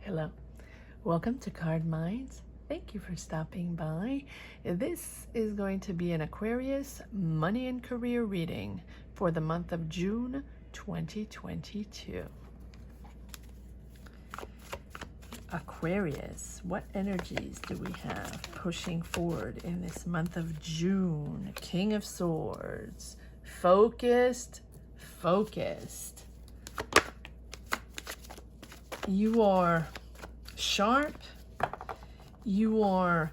Hello, welcome to Card Minds. Thank you for stopping by. This is going to be an Aquarius money and career reading for the month of June 2022. Aquarius, what energies do we have pushing forward in this month of June? King of Swords, focused. You are sharp, you are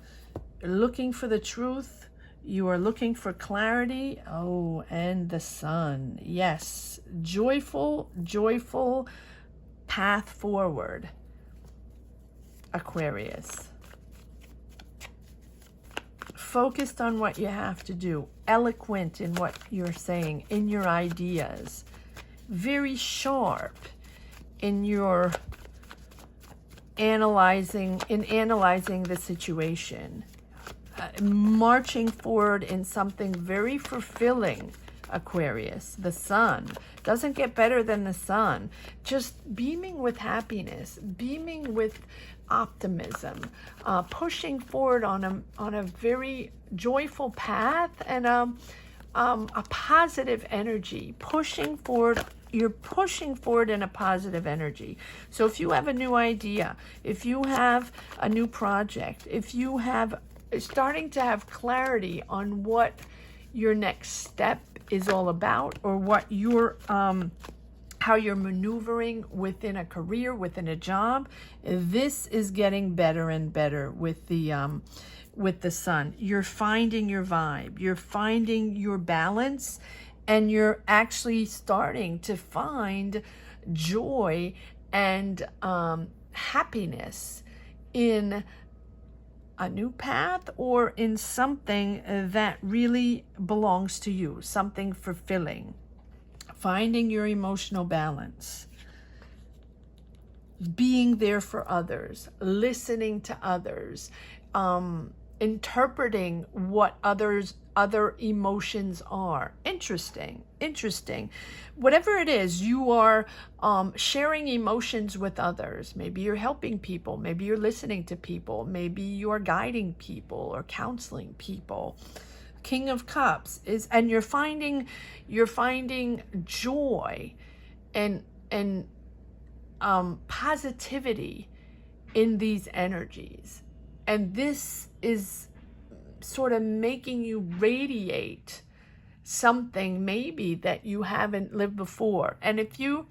looking for the truth, you are looking for clarity. Oh, and the sun. Yes, joyful path forward, Aquarius. Focused on what you have to do, eloquent in what you're saying, in your ideas, very sharp in your analyzing the situation, marching forward in something very fulfilling, Aquarius. The sun doesn't get better than the sun. Just beaming with happiness, beaming with optimism, pushing forward on a very joyful path and a positive energy, pushing forward. You're pushing forward in a positive energy. So if you have a new idea, if you have a new project, if you have starting to have clarity on what your next step is all about, or what your how you're maneuvering within a career, within a job, this is getting better and better with the sun. You're finding your vibe, you're finding your balance, and you're actually starting to find joy and happiness in a new path or in something that really belongs to you, something fulfilling. Finding your emotional balance, being there for others, listening to others, interpreting what other emotions are. Interesting. Whatever it is, you are sharing emotions with others. Maybe you're helping people, maybe you're listening to people, maybe you're guiding people or counseling people. King of Cups is, and you're finding joy and positivity in these energies. And this is sort of making you radiate something maybe that you haven't lived before. And if you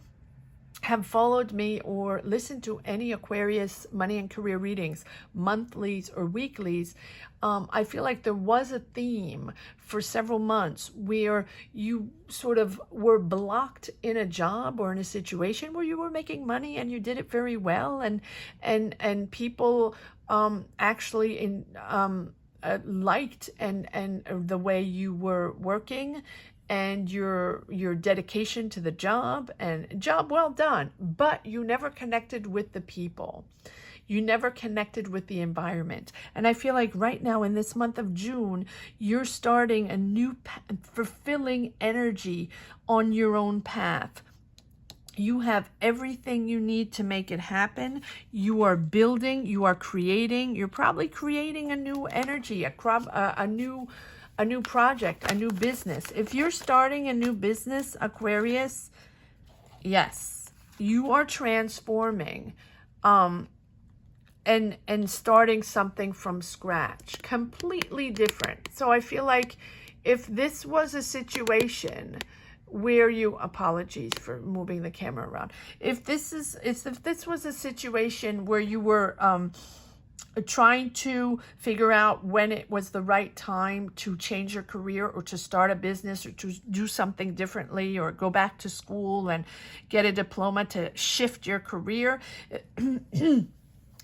have followed me or listened to any Aquarius money and career readings, monthlies or weeklies, I feel like there was a theme for several months where you sort of were blocked in a job or in a situation where you were making money and you did it very well, and people actually liked and the way you were working and your dedication to the job, and job well done, but you never connected with the people. You never connected with the environment. And I feel like right now in this month of June, you're starting a new fulfilling energy on your own path. You have everything you need to make it happen. You are building, you are creating, you're probably creating a new energy, a new project, a new business. If you're starting a new business, Aquarius, yes, you are transforming and starting something from scratch, completely different. So I feel like if this was a situation where you, apologies for moving the camera around, if this was a situation where you were trying to figure out when it was the right time to change your career or to start a business or to do something differently or go back to school and get a diploma to shift your career,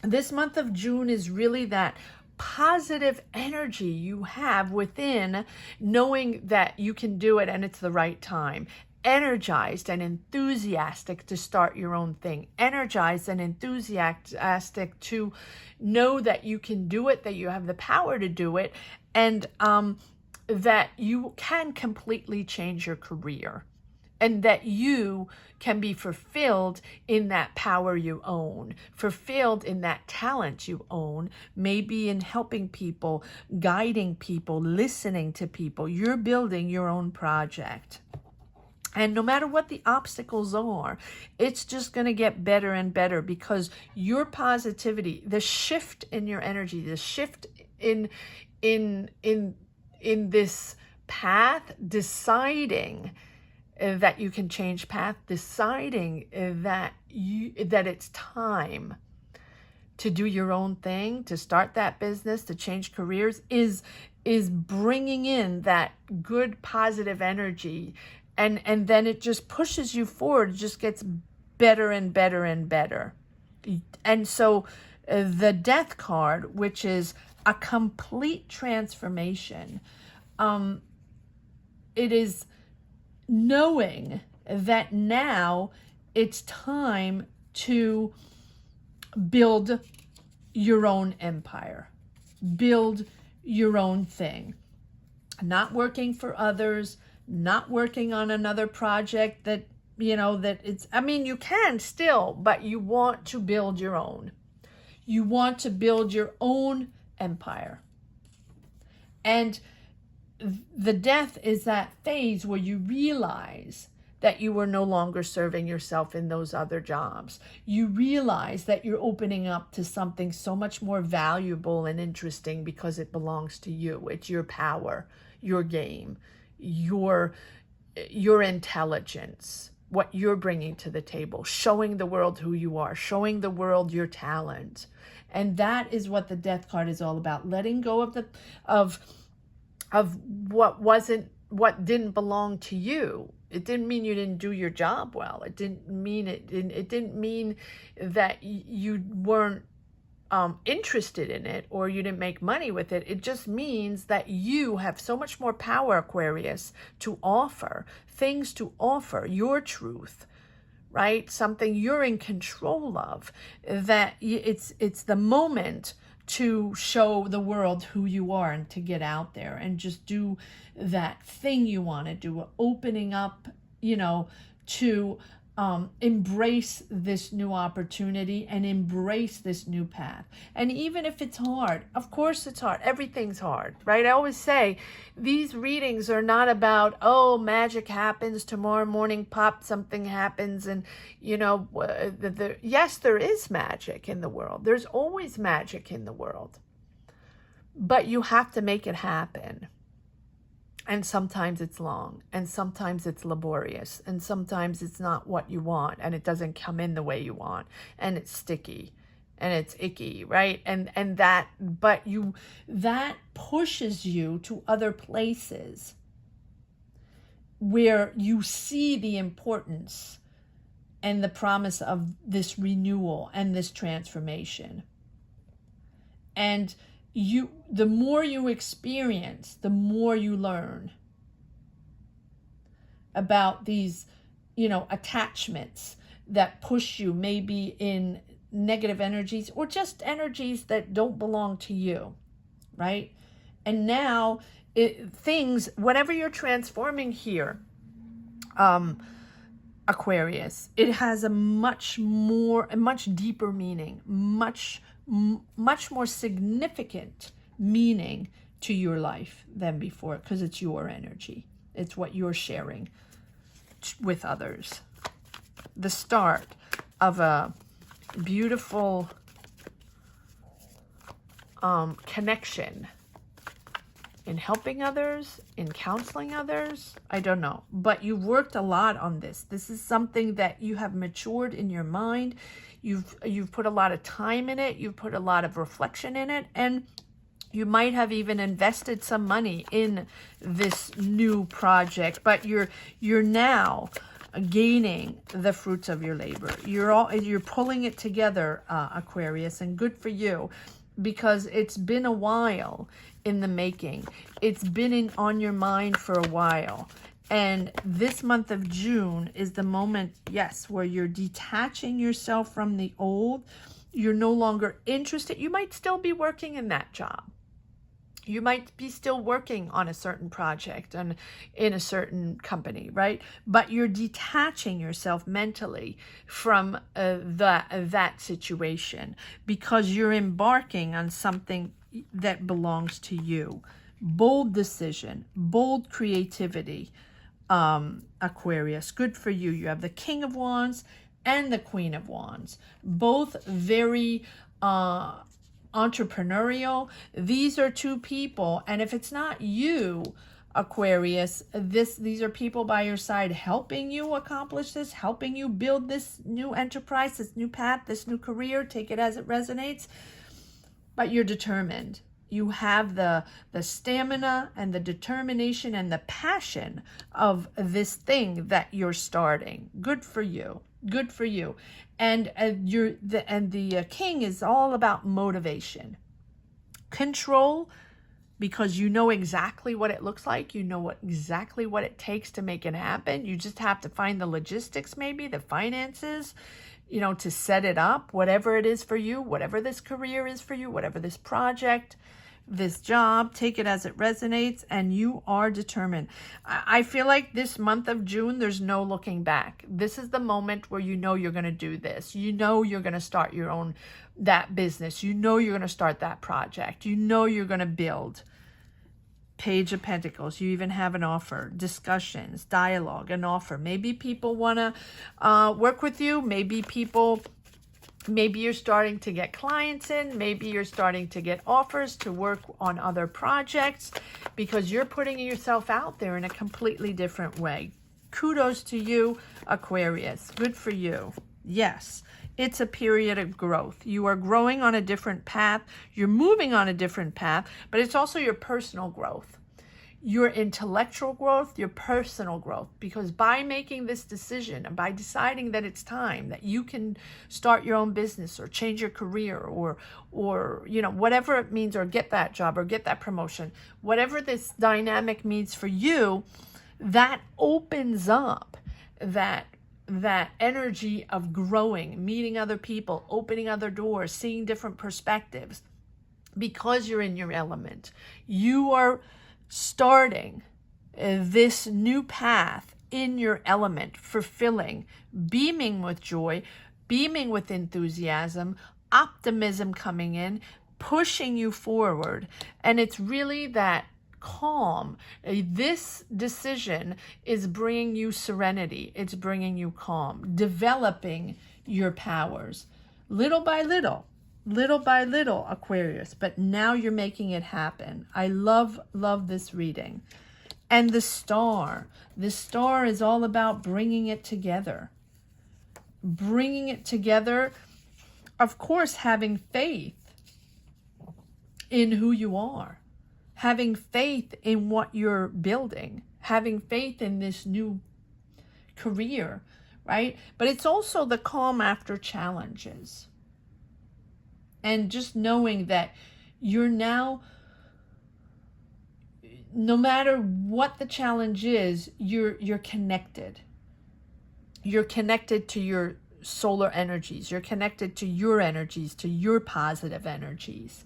this month of June is really that positive energy you have within, knowing that you can do it and it's the right time. Energized and enthusiastic to start your own thing. Energized and enthusiastic to know that you can do it, that you have the power to do it, and that you can completely change your career. and that you can be fulfilled in that power you own, fulfilled in that talent you own, maybe in helping people, guiding people, listening to people. You're building your own project. And no matter what the obstacles are, it's just going to get better and better, because your positivity, the shift in your energy, the shift in this path, deciding that you can change path, deciding that it's time to do your own thing, to start that business, to change careers, is bringing in that good positive energy, and then it just pushes you forward. It just gets better and better and better. And so the Death card, which is a complete transformation, it is knowing that now it's time to build your own empire, build your own thing, not working for others, not working on another project that, that it's, I mean, you can still, but you want to build your own. You want to build your own empire. And the Death is that phase where you realize that you are no longer serving yourself in those other jobs. You realize that you're opening up to something so much more valuable and interesting because it belongs to you. It's your power, your game, your intelligence, what you're bringing to the table, showing the world who you are, showing the world your talent. And that is what the Death card is all about. Letting go of what didn't belong to you. It didn't mean you didn't do your job well. It didn't mean it didn't mean that you weren't interested in it or you didn't make money with it. It just means that you have so much more power, Aquarius, to offer, things to offer, your truth, right? Something you're in control of, that it's the moment to show the world who you are and to get out there and just do that thing you want to do, opening up, to embrace this new opportunity and embrace this new path. And even if it's hard, of course it's hard. Everything's hard, right? I always say these readings are not about, oh, magic happens tomorrow morning, pop, something happens. And, yes, there is magic in the world. There's always magic in the world. But you have to make it happen. And sometimes it's long, and sometimes it's laborious, and sometimes it's not what you want, and it doesn't come in the way you want, and it's sticky, and it's icky, right? And that pushes you to other places where you see the importance and the promise of this renewal and this transformation. And the more you experience, the more you learn about these, attachments that push you maybe in negative energies or just energies that don't belong to you, right? And now whatever you're transforming here, Aquarius, it has a much deeper meaning, much more significant meaning to your life than before, because it's your energy. It's what you're sharing with others. The start of a beautiful connection in helping others, in counseling others. I don't know, but you've worked a lot on this. This is something that you have matured in your mind. You've put a lot of time in it. You've put a lot of reflection in it, and you might have even invested some money in this new project. But you're now gaining the fruits of your labor. You're pulling it together, Aquarius, and good for you, because it's been a while in the making. It's been on your mind for a while. And this month of June is the moment, yes, where you're detaching yourself from the old. You're no longer interested. You might still be working in that job. You might be still working on a certain project and in a certain company, right? But you're detaching yourself mentally from that situation because you're embarking on something that belongs to you. Bold decision, bold creativity, Aquarius. Good for you. You have the King of Wands and the Queen of Wands. Both very entrepreneurial. These are two people, and if it's not you, Aquarius, these are people by your side helping you accomplish this, helping you build this new enterprise, this new path, this new career. Take it as it resonates. But you're determined. You have the stamina and the determination and the passion of this thing that you're starting. Good for you. Good for you. And the king is all about motivation, control, because you know exactly what it looks like. You know exactly what it takes to make it happen. You just have to find the logistics, maybe the finances, you know, to set it up, whatever it is for you, whatever this career is for you, whatever this project, this job, take it as it resonates, and you are determined. I feel like this month of June, there's no looking back. This is the moment where you know you're going to do this. You know you're going to start your own, that business. You know you're going to start that project. You know you're going to build. Page of Pentacles. You even have an offer, discussions, dialogue, an offer. Maybe people want to work with you. Maybe you're starting to get clients in. Maybe you're starting to get offers to work on other projects because you're putting yourself out there in a completely different way. Kudos to you, Aquarius. Good for you. Yes, it's a period of growth. You are growing on a different path. You're moving on a different path, but it's also your personal growth. Your intellectual growth, your personal growth, because by making this decision and by deciding that it's time that you can start your own business or change your career or you know, whatever it means, or get that job or get that promotion, whatever this dynamic means for you, that opens up that energy of growing, meeting other people, opening other doors, seeing different perspectives, because you're in your element. You are starting this new path in your element, fulfilling, beaming with joy, beaming with enthusiasm, optimism coming in, pushing you forward. And it's really that calm. This decision is bringing you serenity. It's bringing you calm, developing your powers little by little. Little by little, Aquarius, but now you're making it happen. I love this reading. And the star is all about bringing it together. Bringing it together, of course, having faith in who you are, having faith in what you're building, having faith in this new career, right? But it's also the calm after challenges. And just knowing that you're now, no matter what the challenge is, you're connected. You're connected to your solar energies. You're connected to your energies, to your positive energies.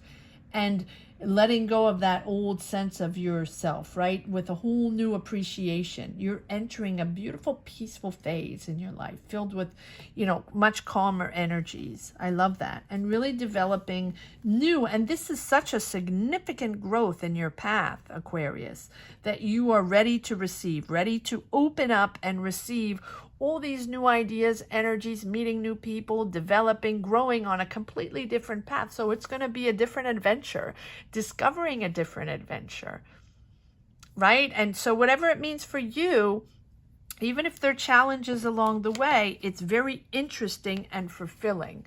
And letting go of that old sense of yourself, right? With a whole new appreciation. You're entering a beautiful, peaceful phase in your life filled with, you know, much calmer energies. I love that. And really developing new, and this is such a significant growth in your path, Aquarius, that you are ready to receive, ready to open up and receive all these new ideas, energies, meeting new people, developing, growing on a completely different path. So it's going to be a different adventure, discovering a different adventure, right? And so whatever it means for you, even if there are challenges along the way, it's very interesting and fulfilling,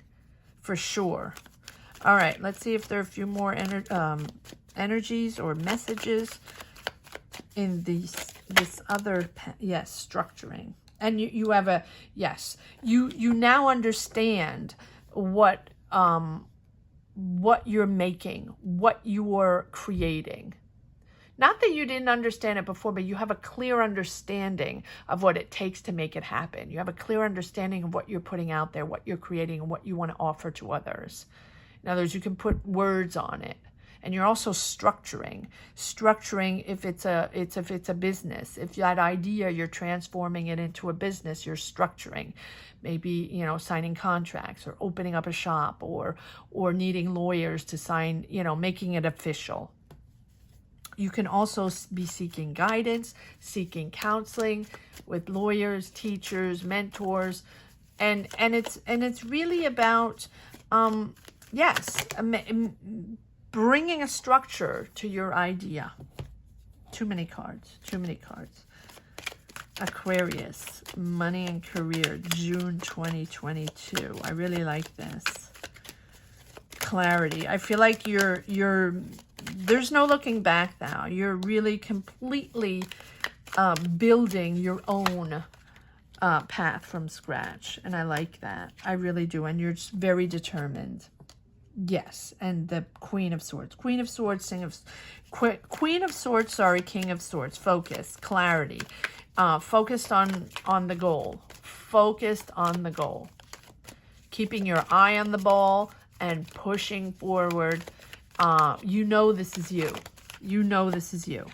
for sure. All right, let's see if there are a few more energies or messages in this other, yes, structuring. And you have a, yes, you now understand what you're making, what you're creating. Not that you didn't understand it before, but you have a clear understanding of what it takes to make it happen. You have a clear understanding of what you're putting out there, what you're creating, and what you want to offer to others. In other words, you can put words on it. And you're also structuring if it's a business. If that idea, you're transforming it into a business, you're structuring. Maybe, you know, signing contracts or opening up a shop or needing lawyers to sign, you know, making it official. You can also be seeking guidance, seeking counseling with lawyers, teachers, mentors, and it's really about bringing a structure to your idea. Too many cards. Aquarius, money and career, June 2022. I really like this. Clarity. I feel like there's no looking back now. You're really completely building your own path from scratch. And I like that. I really do. And you're just very determined. Yes. And the Queen of Swords. Queen of Swords, King of Swords. Focus. Clarity. Focused on the goal. Focused on the goal. Keeping your eye on the ball and pushing forward. You know this is you. You know this is you.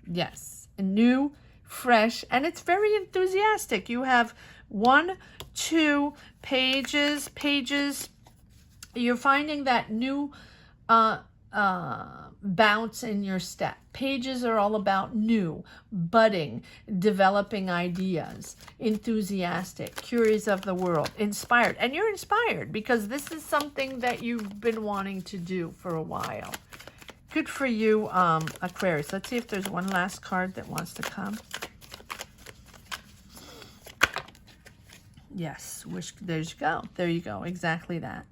Yes. New, fresh, and it's very enthusiastic. You have 1, 2 pages. You're finding that new bounce in your step. Pages are all about new, budding, developing ideas, enthusiastic, curious of the world, inspired. And you're inspired because this is something that you've been wanting to do for a while. Good for you, Aquarius. Let's see if there's one last card that wants to come. Yes, there you go. There you go. Exactly that.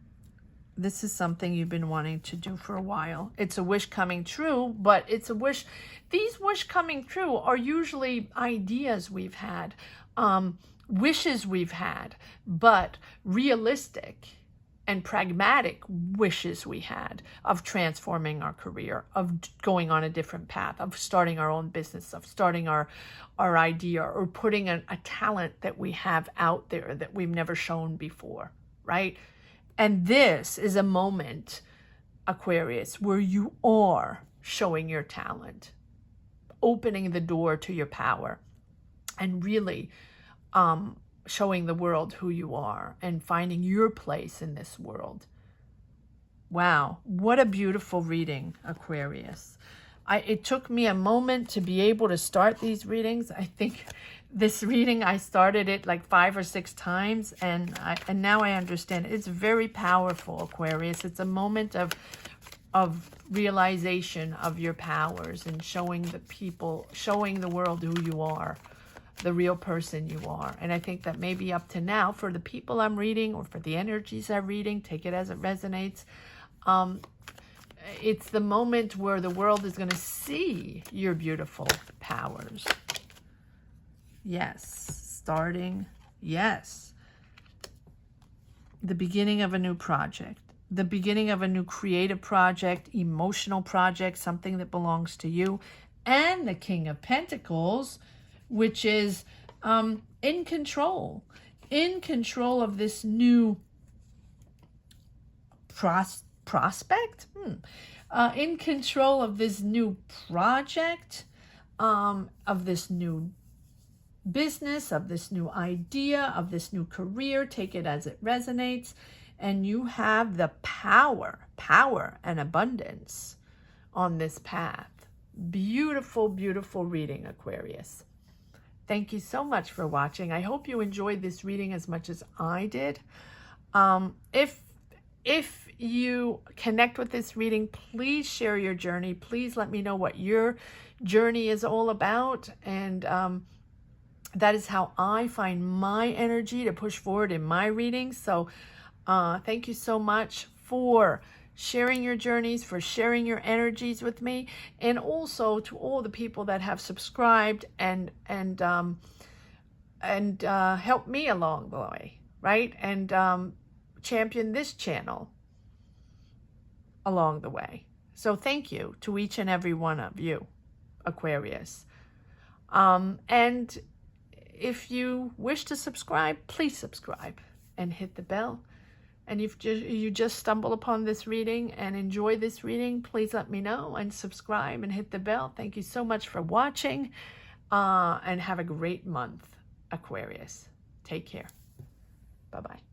This is something you've been wanting to do for a while. It's a wish coming true, but it's a wish. These wish coming true are usually ideas we've had, wishes we've had, but realistic and pragmatic wishes we had of transforming our career, of going on a different path, of starting our own business, of starting our idea, or putting a talent that we have out there that we've never shown before, right? And this is a moment, Aquarius, where you are showing your talent, opening the door to your power, and really showing the world who you are and finding your place in this world. Wow, what a beautiful reading, Aquarius. It took me a moment to be able to start these readings. I think this reading, I started it like 5 or 6 times, and now I understand. It's very powerful, Aquarius. It's a moment of realization of your powers and showing the people, showing the world who you are, the real person you are. And I think that maybe up to now, for the people I'm reading or for the energies I'm reading, take it as it resonates, it's the moment where the world is going to see your beautiful powers. Yes. Starting. Yes. The beginning of a new project. The beginning of a new creative project, emotional project, something that belongs to you. And the King of Pentacles, which is in control of this new prospect, in control of this new project, of this new business, of this new idea, of this new career. Take it as it resonates. And you have the power and abundance on this path. Beautiful, beautiful reading, Aquarius. Thank you so much for watching. I hope you enjoyed this reading as much as I did. If you connect with this reading, please share your journey. Please let me know what your journey is all about. And that is how I find my energy to push forward in my readings. So thank you so much for sharing your journeys, for sharing your energies with me, and also to all the people that have subscribed and helped me along the way, right? And champion this channel along the way. So thank you to each and every one of you, Aquarius. And if you wish to subscribe, please subscribe and hit the bell And if you just stumble upon this reading and enjoy this reading, please let me know and subscribe and hit the bell. Thank you so much for watching, and have a great month, Aquarius. Take care. Bye-bye.